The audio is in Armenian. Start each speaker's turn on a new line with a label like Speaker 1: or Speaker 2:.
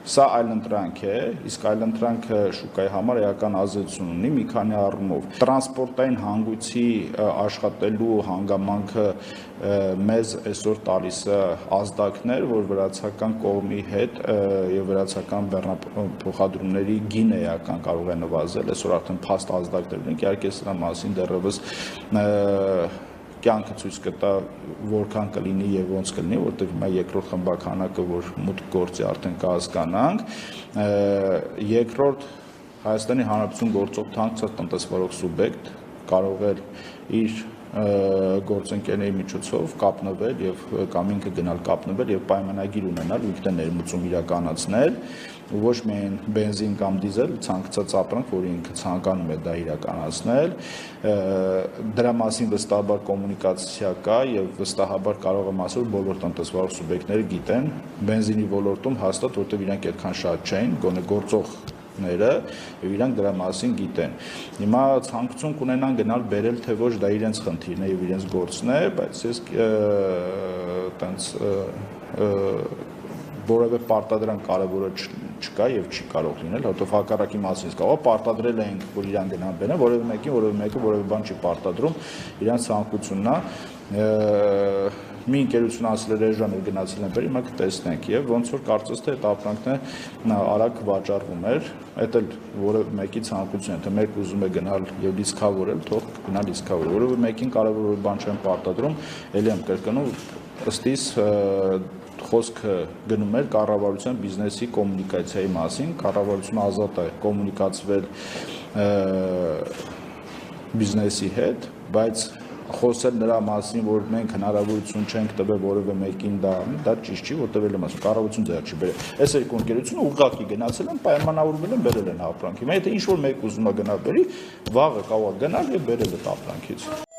Speaker 1: Սա այլընտրանք է, իսկ այլընտրանքը շուկայի համար էական ազդեցություն ունի մի քանի առումով։ Տրանսպորտային հանգույցի աշխատելու հանգամանքը մեզ այսօր տալիս է ազդակներ, որ վրացական կողմի հետ եւ վրացական բեռնափոխադրումների գինը էական կարող է նվազել, այսօր արդեն փաստ ազդակներ ունենք, իհարկե սրա մասին դեռևս կյանքը ցույց կտա որքան կլինի եւ ոնց կլինի, որտեղ հիմա երկրորդ խմբականակը, որ մուտք գործի արդեն կհասկանանք, երկրորդ Հայաստանի Հանրապետություն գործող թանկացած տնտեսվարող սուբյեկտ կարող է իր գործընկերների միջոցով կապնվել եւ կամ ինքը գնալ կապնվել եւ պայմանագիր ունենալ ինքն ներմուծում իրականացնել ոչ միայն բենզին կամ դիզել ցանկացած ապրանք, որը ինքը ցանկանում է դա իրականացնել, դրա մասին վստահաբար կոմունիկացիա կա եւ վստահաբար կարող եմ ասել, որ բոլոր տնտեսվարող սուբյեկտները գիտեն բենզինի ոլորտում հաստատ, որտեղ իրանք այդքան շատ չէին, գոնե գործող եւ իրանք դրա մասին գիտեն։ Հիմա ցանկություն կունենան գնալ բերել, թե ոչ դա իրենց խնդիրն է եւ իրենց գործն է, բայց ես տենց որևէ պարտադրանք կարևորը չկա եւ չի կարող լինել, հատով հակառակի մասին կարող պարտադրել ենք, որ իրան գնան բերեն, որևէ մեկը որևէ բան չի պարտադրում, իրանց ցանկությունն է մի ընկերություն ասել է ժամ գնացել են բեր, հիմա կտեսնենք եւ ոնց որ կարծես թե այդ ապրանքն արագ վաճառվում էր, այդ էլ որևէ մեկի ցանկությունն է, թե մեկ ուզում է գնալ եւ դիսկավորել, թող գնա դիսկավորել, որևէ մեկին կարևոր բան չեն պարտադրում, ելի եմ կրկնում, ըստ իս խոսքը գնում էր կառավարության բիզնեսի կոմունիկացիայի մասին, կառավարությունը ազատ է կոմունիկացվել բիզնեսի հետ, բայց խոսել նրա մասին, որ մենք հնարավորություն չենք տվել որևէ մեկին դա ճիշտ չի, որտեղ էլ եմ ասում, կառավարություն ձեռք չի բերել։ Այս երկու ընկերությունը ուղղակի գնացել են, պայմանավորվել են, բերել են ապրանք։ Հիմա եթե ինչ-որ մեկ ուզում է գնալ բերի, վաղը կարող է գնալ եւ բերել այդ ապրանքից։